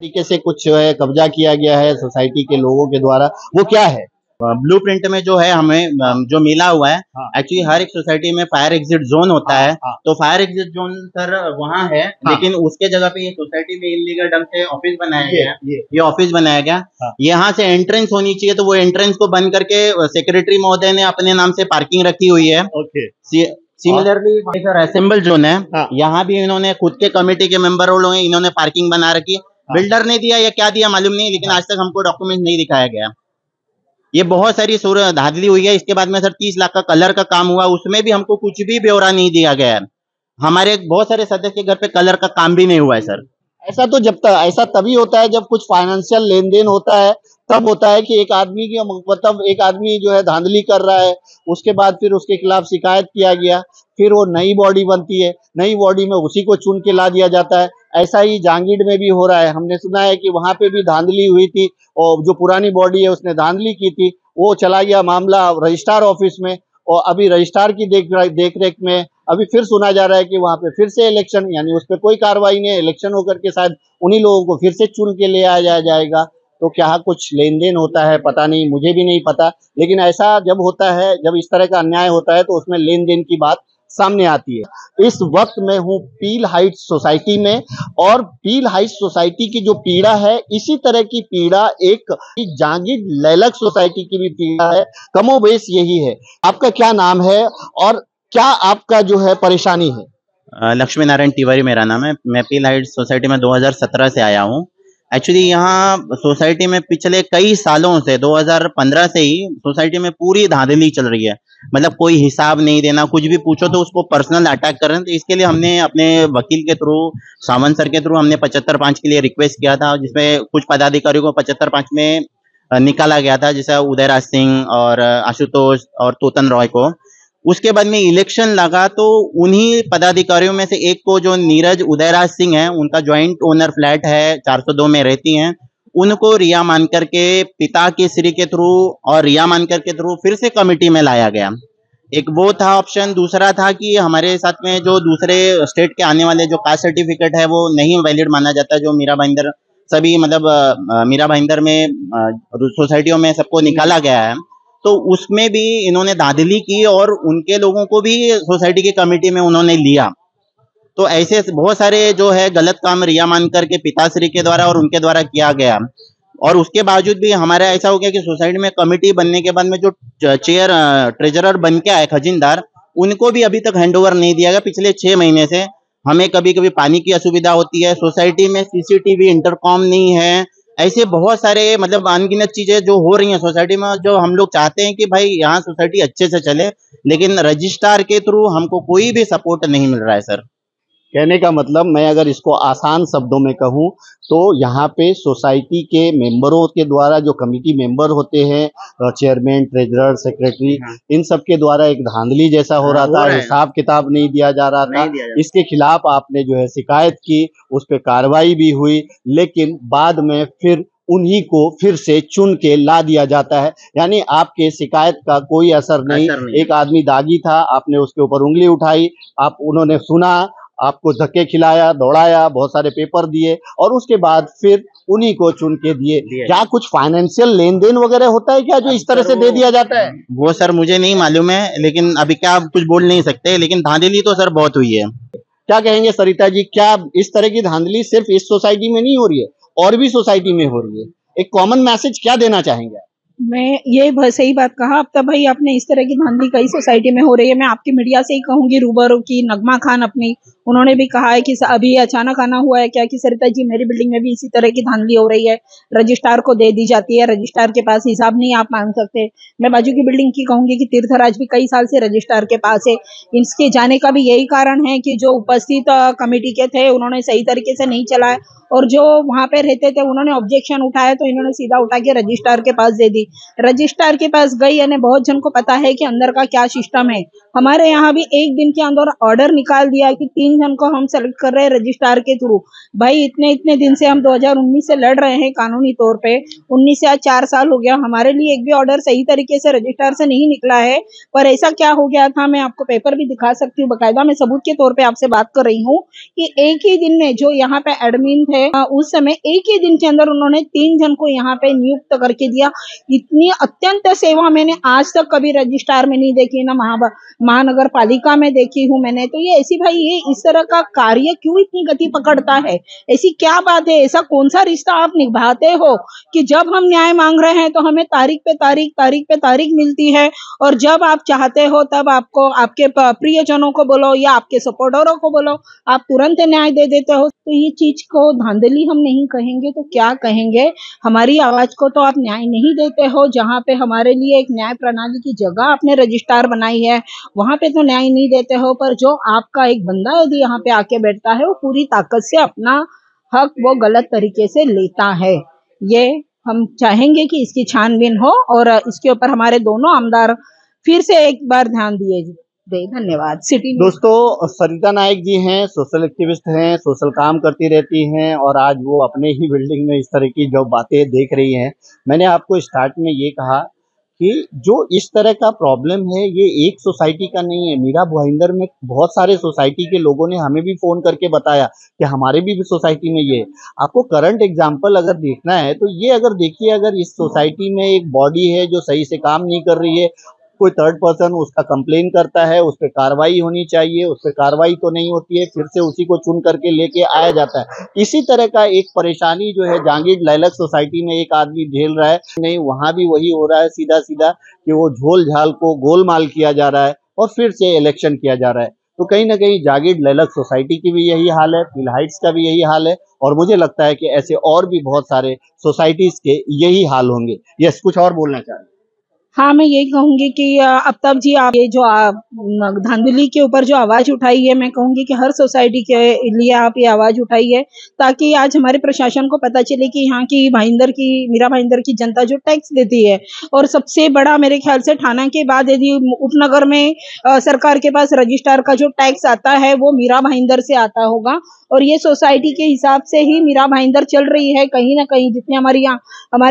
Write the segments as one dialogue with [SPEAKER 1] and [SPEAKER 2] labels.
[SPEAKER 1] तरीके से कुछ जो है कब्जा किया गया है सोसाइटी के लोगों के द्वारा, वो क्या है?
[SPEAKER 2] ब्लू प्रिंट में जो है हमें जो मिला हुआ है,
[SPEAKER 1] हाँ
[SPEAKER 2] एक्चुअली हर एक सोसाइटी में फायर एग्जिट जोन होता
[SPEAKER 1] हाँ
[SPEAKER 2] है।
[SPEAKER 1] हाँ
[SPEAKER 2] तो फायर एग्जिट जोन सर वहाँ है,
[SPEAKER 1] हाँ।
[SPEAKER 2] लेकिन उसके जगह पे ये सोसाइटी में इलीगल ढंग से ऑफिस बनाया
[SPEAKER 1] ये
[SPEAKER 2] गया है।
[SPEAKER 1] ये
[SPEAKER 2] ये ऑफिस बनाया गया,
[SPEAKER 1] हाँ
[SPEAKER 2] यहाँ से एंट्रेंस होनी चाहिए, तो वो एंट्रेंस को बंद करके सेक्रेटरी महोदय ने अपने नाम से पार्किंग रखी हुई है।
[SPEAKER 1] Okay.
[SPEAKER 2] Similarly sir assemble zone है,
[SPEAKER 1] हाँ
[SPEAKER 2] यहाँ भी इन्होंने खुद के कमेटी के मेंबर लोग हैं, इन्होंने पार्किंग बना रखी है।
[SPEAKER 1] हाँ
[SPEAKER 2] बिल्डर ने दिया या क्या दिया मालूम नहीं, लेकिन
[SPEAKER 1] हाँ
[SPEAKER 2] आज तक हमको डॉक्यूमेंट नहीं दिखाया गया। ये बहुत सारी धांधली हुई है। इसके बाद में सर 30 लाख का कलर का काम हुआ, उसमें भी हमको कुछ भी ब्यौरा नहीं दिया गया है। हमारे बहुत सारे सदस्य के घर पे कलर का काम भी नहीं हुआ है सर।
[SPEAKER 1] ऐसा तो जब तक ऐसा तभी होता है जब कुछ फाइनेंशियल लेन देन होता है, तब होता है कि एक आदमी की मतलब एक आदमी जो है धांधली कर रहा है, उसके बाद फिर उसके खिलाफ शिकायत किया गया, फिर वो नई बॉडी बनती है, नई बॉडी में उसी को चुन के ला दिया जाता है। ऐसा ही जांगीड़ में भी हो रहा है। हमने सुना है कि वहां पे भी धांधली हुई थी और जो पुरानी बॉडी है उसने धांधली की थी, वो चला गया मामला रजिस्ट्रार ऑफिस में, और अभी रजिस्ट्रार की देख रेख में अभी फिर सुना जा रहा है कि वहां पे फिर से इलेक्शन, यानी उस पर कोई कार्रवाई नहीं, इलेक्शन होकर के शायद उन्हीं लोगों को फिर से चुन के ले आया जाएगा। तो क्या कुछ लेन देन होता है पता नहीं, मुझे भी नहीं पता, लेकिन ऐसा जब होता है, जब इस तरह का अन्याय होता है तो उसमें लेन देन की बात सामने आती है। इस वक्त मैं हूँ पील हाइट्स सोसाइटी में, और पील हाइट्स सोसाइटी की जो पीड़ा है, इसी तरह की पीड़ा एक जांगीर लैलक सोसाइटी की भी पीड़ा है, कमोबेश यही है। आपका क्या नाम है और क्या आपका जो है परेशानी है?
[SPEAKER 2] लक्ष्मी नारायण तिवारी मेरा नाम है। मैं पील हाइट्स सोसाइटी में 2017 से आया हूँ। एक्चुअली यहाँ सोसाइटी में पिछले कई सालों से 2015 से ही सोसाइटी में पूरी धांधली चल रही है। मतलब कोई हिसाब नहीं देना, कुछ भी पूछो तो उसको पर्सनल अटैक कर रहे हैं। तो इसके लिए हमने अपने वकील के थ्रू, सावंत सर के थ्रू हमने 75/5 के लिए रिक्वेस्ट किया था, जिसमें कुछ पदाधिकारियों को 75/5 में निकाला गया था, जैसे उदयराज सिंह और आशुतोष और तोतन रॉय को। उसके बाद में इलेक्शन लगा तो उन्हीं पदाधिकारियों में से एक को, जो नीरज उदयराज सिंह है, उनका ज्वाइंट ओनर फ्लैट है 402 में रहती हैं, उनको रिया मानकर के पिता के श्री के थ्रू और रिया मानकर के थ्रू फिर से कमेटी में लाया गया। एक वो था ऑप्शन। दूसरा था कि हमारे साथ में जो दूसरे स्टेट के आने वाले जो कास्ट सर्टिफिकेट है वो नहीं वैलिड माना जाता, जो मीरा भाईंदर सभी मतलब मीरा भाईंदर में सोसाइटियों में सबको निकाला गया है। तो उसमें भी इन्होंने धांधली की और उनके लोगों को भी सोसाइटी की कमेटी में उन्होंने लिया। तो ऐसे बहुत सारे जो है गलत काम रिया मानकर के पिताश्री के द्वारा और उनके द्वारा किया गया। और उसके बावजूद भी हमारा ऐसा हो गया कि सोसाइटी में कमेटी बनने के बाद में जो चेयर ट्रेजरर बन के आए खजीनदार, उनको भी अभी तक हैंडओवर नहीं दिया गया पिछले 6 महीने से। हमें कभी कभी पानी की असुविधा होती है, सोसाइटी में सीसीटीवी इंटरकॉम नहीं है। ऐसे बहुत सारे मतलब अनगिनत चीजें जो हो रही हैं सोसाइटी में, जो हम लोग चाहते हैं कि भाई यहाँ सोसाइटी अच्छे से चले, लेकिन रजिस्ट्रार के थ्रू हमको कोई भी सपोर्ट नहीं मिल रहा है सर।
[SPEAKER 1] कहने का मतलब, मैं अगर इसको आसान शब्दों में कहूँ तो यहाँ पे सोसाइटी के मेंबरों के द्वारा, जो कमेटी मेंबर होते हैं, चेयरमैन, ट्रेजरर, सेक्रेटरी, इन सब के द्वारा एक धांधली जैसा हो रहा था, हिसाब किताब नहीं दिया जा रहा था। इसके खिलाफ आपने जो है शिकायत की, उस पर कार्रवाई भी हुई, लेकिन बाद में फिर उन्हीं को फिर से चुन के ला दिया जाता है, यानी आपके शिकायत का कोई असर नहीं। एक आदमी दागी था, आपने उसके ऊपर उंगली उठाई, आप उन्होंने सुना, आपको धक्के खिलाया, दौड़ाया, बहुत सारे पेपर दिए, और उसके बाद फिर उन्हीं को चुन के दिए। क्या कुछ फाइनेंशियल लेन देन वगैरह होता है क्या, जो इस तरह से दे दिया जाता है?
[SPEAKER 2] वो सर मुझे नहीं मालूम है, लेकिन अभी क्या कुछ बोल नहीं सकते, लेकिन धांधली तो सर बहुत हुई है।
[SPEAKER 1] क्या कहेंगे सरिता जी, क्या इस तरह की धांधली सिर्फ इस सोसाइटी में नहीं हो रही है, और भी सोसाइटी में हो रही है? एक कॉमन मैसेज क्या देना चाहेंगे?
[SPEAKER 3] मैं ये सही बात कहा अब तक भाई, आपने इस तरह की धांधली कई सोसाइटी में हो रही है। मैं आपकी मीडिया से ही कहूंगी, रूबरू की नगमा खान अपनी, उन्होंने भी कहा है कि अभी अचानक आना हुआ है क्या कि सरिता जी मेरी बिल्डिंग में भी इसी तरह की धांधली हो रही है, रजिस्ट्रार को दे दी जाती है, रजिस्ट्रार के पास हिसाब नहीं आप मांग सकते। मैं बाजू की बिल्डिंग की कहूंगी कि तीर्थराज भी कई साल से रजिस्ट्रार के पास है। इसके जाने का भी यही कारण है कि जो उपस्थित कमेटी के थे उन्होंने सही तरीके से नहीं चलाया, और जो वहां पे रहते थे उन्होंने ऑब्जेक्शन उठाया तो इन्होंने सीधा उठा के रजिस्ट्रार के पास दे दी। रजिस्ट्रार के पास गई, यानी बहुत जन को पता है कि अंदर का क्या सिस्टम है, हमारे यहाँ भी एक दिन के अंदर ऑर्डर निकाल दिया कि 3 जन को हम सेलेक्ट कर रहे हैं रजिस्ट्रार के थ्रू। भाई इतने दिन से हम 2019 से लड़ रहे हैं कानूनी तौर पे, 19 से आज 4 साल हो गया, हमारे लिए एक भी ऑर्डर सही तरीके से रजिस्ट्रार से नहीं निकला है। पर ऐसा क्या हो गया था, मैं आपको पेपर भी दिखा सकती हूँ, बकायदा मैं सबूत के तौर पे आपसे बात कर रही हूँ कि एक ही दिन में जो यहाँ पे एडमिन थे उस समय एक ही दिन के अंदर उन्होंने 3 जन को यहाँ पे नियुक्त करके दिया। इतनी अत्यंत सेवा मैंने आज तक कभी रजिस्ट्रार में नहीं देखी, ना महानगर पालिका में देखी हूँ मैंने। तो ये ऐसी भाई ये इस तरह का कार्य क्यों इतनी गति पकड़ता है, ऐसी क्या बात है, ऐसा कौन सा रिश्ता आप निभाते हो कि जब हम न्याय मांग रहे हैं तो हमें तारीख पे तारीख मिलती है, और जब आप चाहते हो तब आपको आपके प्रियजनों को बोलो या आपके सपोर्टरों को बोलो, आप तुरंत न्याय दे देते हो। तो ये चीज को धांधली हम नहीं कहेंगे तो क्या कहेंगे। हमारी आवाज को तो आप न्याय नहीं देते हो, जहाँ पे हमारे लिए एक न्याय प्रणाली की जगह आपने रजिस्ट्रार बनाई है वहां पे तो न्याय नहीं देते हो। पर जो आपका एक बंदा यदि यहाँ पे आके बैठता है वो पूरी ताकत से अपना हक वो गलत तरीके से लेता है। ये हम चाहेंगे कि इसकी छानबीन हो और इसके ऊपर हमारे दोनों आमदार फिर से एक बार ध्यान दिए दे। धन्यवाद। सिटी
[SPEAKER 1] दोस्तों, सरिता नायक जी हैं, सोशल एक्टिविस्ट हैं, सोशल काम करती रहती हैं और आज वो अपने ही बिल्डिंग में इस तरह की जो बातें देख रही हैं। मैंने आपको स्टार्ट में ये कहा कि जो इस तरह का प्रॉब्लम है ये एक सोसाइटी का नहीं है। मीरा भाईंदर में बहुत सारे सोसाइटी के लोगों ने हमें भी फोन करके बताया कि हमारे भी सोसाइटी में ये। आपको करंट एग्जांपल अगर देखना है तो ये अगर देखिए, अगर इस सोसाइटी में एक बॉडी है जो सही से काम नहीं कर रही है, कोई थर्ड पर्सन उसका कंप्लेन करता है, उस पर कार्रवाई होनी चाहिए, उस पर कार्रवाई तो नहीं होती है, फिर से उसी को चुन करके लेके आया जाता है। इसी तरह का एक परेशानी जो है जहांगीर लाइलैक सोसाइटी में एक आदमी झेल रहा है। नहीं, वहां भी वही हो रहा है सीधा सीधा कि वो झोल झाल को गोलमाल किया जा रहा है और फिर से इलेक्शन किया जा रहा है। तो कहीं ना कहीं जहांगीर लाइलैक सोसाइटी की भी यही हाल है, पील हाइट्स का भी यही हाल है और मुझे लगता है कि ऐसे और भी बहुत सारे सोसाइटीज के यही हाल होंगे। यस, कुछ और बोलना चाह रहे हैं?
[SPEAKER 3] हाँ, मैं यही कहूंगी कि अब जी आप ये जो धांधली के ऊपर जो आवाज उठाई है, मैं कहूंगी कि हर सोसाइटी के लिए आप ये आवाज उठाइए ताकि आज हमारे प्रशासन को पता चले कि यहाँ की मीरा भाईंदर की जनता जो टैक्स देती है, और सबसे बड़ा मेरे ख्याल से थाना के बाद यदि उपनगर में सरकार के पास रजिस्ट्रार का जो टैक्स आता है वो मीरा भाईंदर से आता होगा। और ये सोसाइटी के हिसाब से ही मीरा भाईंदर चल रही है। कहीं ना कहीं जितने हमारे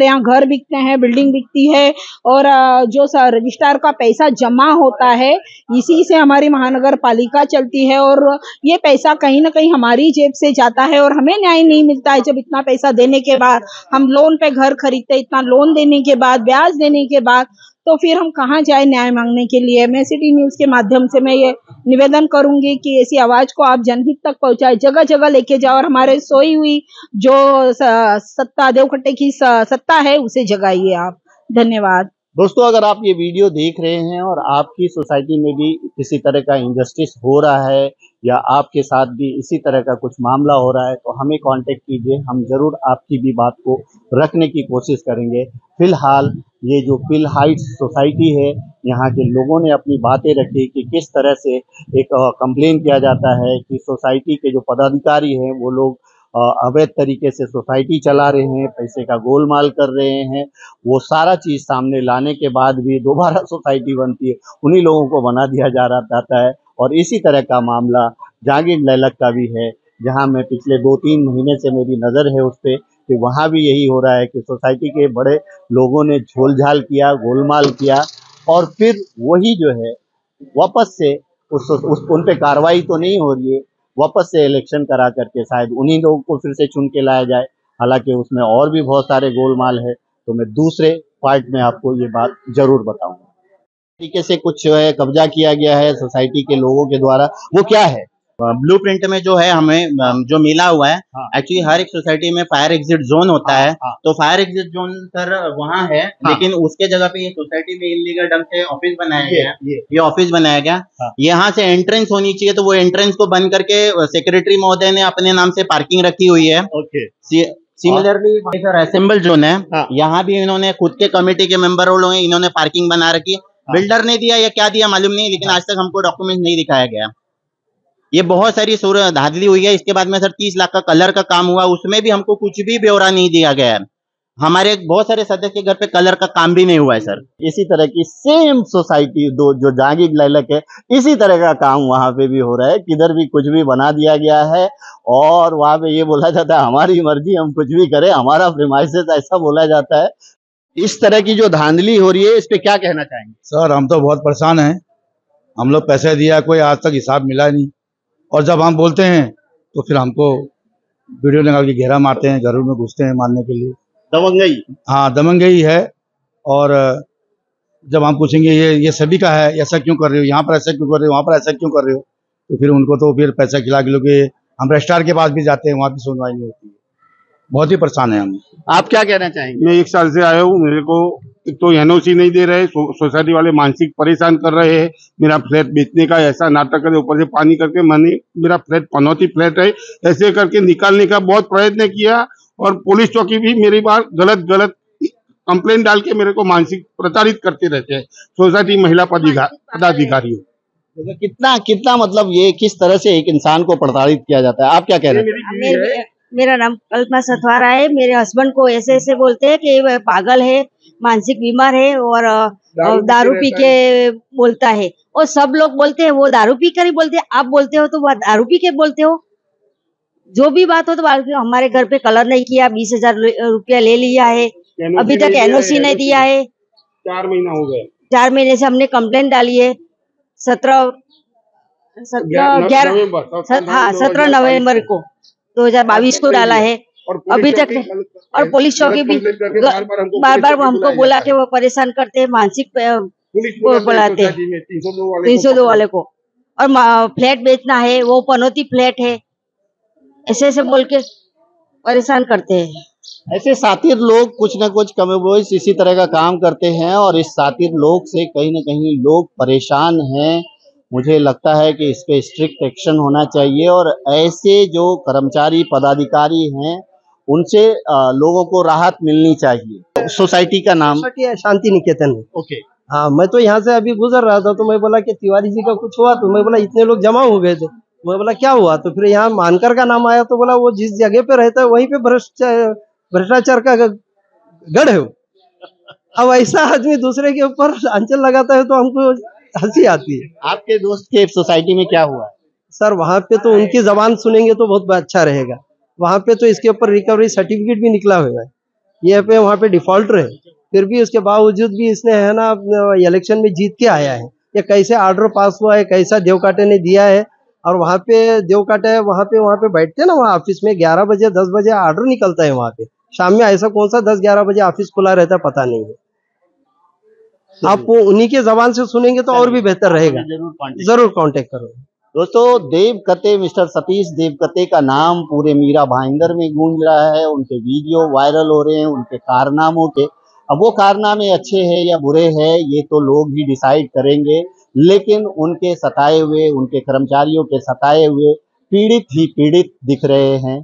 [SPEAKER 3] यहाँ घर बिकते हैं, बिल्डिंग बिकती है और जो रजिस्ट्रार का पैसा जमा होता है इसी से हमारी महानगर पालिका चलती है, और ये पैसा कहीं ना कहीं हमारी जेब से जाता है और हमें न्याय नहीं मिलता है। जब इतना पैसा देने के बाद हम लोन पे घर खरीदते, इतना लोन देने के बाद, ब्याज देने के बाद, तो फिर हम कहाँ जाए न्याय मांगने के लिए। मैं सिटी न्यूज के माध्यम से मैं ये निवेदन करूंगी कि ऐसी आवाज को आप जनहित तक पहुंचाए, जगह जगह लेके जाओ और हमारे सोई हुई जो सत्ता देवखट्टे की सत्ता है उसे जगाइए आप। धन्यवाद।
[SPEAKER 1] दोस्तों, अगर आप ये वीडियो देख रहे हैं और आपकी सोसाइटी में भी किसी तरह का इंजस्टिस हो रहा है या आपके साथ भी इसी तरह का कुछ मामला हो रहा है तो हमें कांटेक्ट कीजिए, हम जरूर आपकी भी बात को रखने की कोशिश करेंगे। फिलहाल ये जो पील हाइट्स सोसाइटी है, यहाँ के लोगों ने अपनी बातें रखी कि किस तरह से एक कंप्लेन किया जाता है कि सोसाइटी के जो पदाधिकारी हैं वो लोग अवैध तरीके से सोसाइटी चला रहे हैं, पैसे का गोलमाल कर रहे हैं। वो सारा चीज सामने लाने के बाद भी दोबारा सोसाइटी बनती है, उन्हीं लोगों को बना दिया जाता है। और इसी तरह का मामला जहांगीर लाइलैक का भी है, जहां मैं पिछले 2-3 महीने से मेरी नज़र है उस पर कि वहां भी यही हो रहा है कि सोसाइटी के बड़े लोगों ने झोल-झाल किया, गोलमाल किया और फिर वही जो है वापस से उन पे कार्रवाई तो नहीं हो रही है, वापस से इलेक्शन करा करके शायद उन्हीं लोगों को फिर से चुन के लाया जाए। हालांकि उसमें और भी बहुत सारे गोलमाल है, तो मैं दूसरे पार्ट में आपको ये बात जरूर बताऊंगा। तरीके से कुछ जो है कब्जा किया गया है सोसाइटी के लोगों के द्वारा, वो क्या है?
[SPEAKER 2] ब्लूप्रिंट में जो है हमें जो मिला हुआ है,
[SPEAKER 1] हाँ।
[SPEAKER 2] एक्चुअली हर एक सोसाइटी में फायर एग्जिट जोन होता है।
[SPEAKER 1] हाँ।
[SPEAKER 2] तो फायर एग्जिट जोन सर वहाँ है,
[SPEAKER 1] हाँ।
[SPEAKER 2] लेकिन उसके जगह पे ये सोसाइटी में इलीगल ढंग से ऑफिस बनाया गया है।
[SPEAKER 1] ये
[SPEAKER 2] ऑफिस बनाया गया।
[SPEAKER 1] हाँ।
[SPEAKER 2] यहाँ से एंट्रेंस होनी चाहिए, तो वो एंट्रेंस को बंद करके सेक्रेटरी महोदय ने अपने नाम से पार्किंग रखी हुई है।
[SPEAKER 1] Okay.
[SPEAKER 2] Similarly sir assemble zone है,
[SPEAKER 1] हाँ।
[SPEAKER 2] यहाँ भी इन्होंने खुद के कमेटी के मेंबर लोग हैं, इन्होंने पार्किंग बना रखी है। बिल्डर ने दिया या क्या दिया मालूम नहीं, लेकिन आज तक हमको डॉक्यूमेंट नहीं दिखाया गया। ये बहुत सारी धांधली हुई है। इसके बाद में सर 30 लाख का कलर का काम हुआ, उसमें भी हमको कुछ भी ब्यौरा नहीं दिया गया है। हमारे बहुत सारे सदस्य के घर पे कलर का काम भी नहीं हुआ है सर।
[SPEAKER 1] इसी तरह की सेम सोसाइटी दो जो जहांगीर लाइलक है, इसी तरह का काम वहां पे भी हो रहा है। किधर भी कुछ भी बना दिया गया है और वहां पे ये बोला जाता है हमारी मर्जी, हम कुछ भी करें, हमारा प्रीमाइसेस, ऐसा बोला जाता है। इस तरह की जो धांधली हो रही है, इस पे क्या कहना चाहेंगे?
[SPEAKER 4] सर हम तो बहुत परेशान हैं। हम लोग पैसे दिया, कोई आज तक हिसाब मिला नहीं, और जब हम बोलते हैं तो फिर हमको वीडियो निकाल के घेरा मारते हैं, घरों में घुसते हैं मारने के लिए।
[SPEAKER 1] दबंगई।
[SPEAKER 4] हाँ, दबंगई है। और जब हम पूछेंगे ये सभी का है, ऐसा क्यों कर रहे हो, यहाँ पर ऐसा क्यों कर रहे हो, वहाँ पर ऐसा क्यों कर रहे हो, तो फिर उनको तो फिर पैसा खिला के लोग, हम रजिस्ट्रार के पास भी जाते हैं, वहाँ भी सुनवाई नहीं होती है। बहुत ही परेशान है हम।
[SPEAKER 1] आप क्या कहना चाहेंगे?
[SPEAKER 5] मैं 1 साल से आया हूँ, मेरे को एक तो एनओसी नहीं दे रहे, सोसाइटी वाले मानसिक परेशान कर रहे हैं। मेरा फ्लैट बेचने का ऐसा नाटक करे, ऊपर से पानी करके मैंने मेरा फ्लैट पनौती फ्लैट है ऐसे करके निकालने का बहुत प्रयत्न किया, और पुलिस चौकी भी मेरी बार गलत कंप्लेंट डाल के मेरे को मानसिक प्रताड़ित करते रहते हैं सोसाइटी महिला पदाधिकारी।
[SPEAKER 1] कितना मतलब ये किस तरह से एक इंसान को प्रताड़ित किया जाता है? आप क्या कह रहे हैं?
[SPEAKER 6] मेरा नाम कल्पना सथवारा है। मेरे हस्बैंड को ऐसे बोलते हैं कि वह पागल है, मानसिक बीमार है और दारू पी के बोलता है, और सब लोग बोलते हैं वो दारू पी कर ही बोलते हैं। आप बोलते हो तो वो दारू पी के बोलते हो। जो भी बात हो तो हमारे घर पे कलर नहीं किया, 20,000 रुपया ले लिया है, अभी तक एनओसी नहीं दिया है।
[SPEAKER 5] 4 महीना हो गए।
[SPEAKER 6] 4 महीने से हमने कंप्लेंट डाली है। 17 नवंबर को 2022 को डाला है, अभी तक। और पुलिस चौकी भी बार हमको बोला कि वो परेशान करते हैं, मानसिक बुलाते हैं 302 वाले को, और फ्लैट बेचना है, वो पनौती फ्लैट है, ऐसे बोल के परेशान करते हैं।
[SPEAKER 1] ऐसे सातिर लोग कुछ न कुछ कमोबेश इसी तरह का काम करते हैं, और इस सातिर लोग से कहीं न कहीं लोग परेशान हैं। मुझे लगता है कि इस पे स्ट्रिक्ट एक्शन होना चाहिए, और ऐसे जो कर्मचारी पदाधिकारी हैं उनसे लोगों को राहत मिलनी चाहिए। सोसाइटी का नाम?
[SPEAKER 7] सोसाइटी है शांति निकेतन है।
[SPEAKER 1] ओके।
[SPEAKER 7] हाँ, मैं तो यहाँ से अभी गुजर रहा था तो मैं बोला कि तिवारी जी का कुछ हुआ, तो मैं बोला इतने लोग जमा हो गए थे, मैं बोला क्या हुआ, तो फिर यहाँ मानकर का नाम आया, तो बोला वो जिस जगह पे रहता है वहीं पे भ्रष्टाचार का गढ़ है। अब ऐसा आदमी दूसरे के ऊपर आंचल लगाता है तो हमको हंसी आती है।
[SPEAKER 1] आपके दोस्त के सोसाइटी में क्या हुआ?
[SPEAKER 7] सर वहाँ पे तो उनकी जबान सुनेंगे तो बहुत अच्छा रहेगा। वहाँ पे तो इसके ऊपर रिकवरी सर्टिफिकेट भी निकला हुआ है, ये पे वहाँ पे डिफॉल्टर है, फिर भी उसके बावजूद भी इसने है ना इलेक्शन में जीत के आया है। ये कैसे ऑर्डर पास हुआ है, कैसा देवकाटे ने दिया है, और वहाँ पे देवकाटे वहाँ पे बैठते हैं ना, वहाँ ऑफिस में 11 बजे 10 बजे ऑर्डर निकलता है, वहाँ पे शाम में ऐसा कौन सा 10-11 बजे ऑफिस खुला रहता है पता नहीं है। आप उन्हीं के जबान से सुनेंगे तो और भी बेहतर रहेगा। जरूर कांटेक्ट करो
[SPEAKER 1] दोस्तों। देवकते, मिस्टर सतीश देवकते का नाम पूरे मीरा भाईंदर में गूंज रहा है। उनके वीडियो वायरल हो रहे हैं उनके कारनामों के। अब वो कारनामे अच्छे हैं या बुरे हैं ये तो लोग ही डिसाइड करेंगे, लेकिन उनके सताए हुए, उनके कर्मचारियों के सताए हुए पीड़ित ही पीड़ित दिख रहे हैं।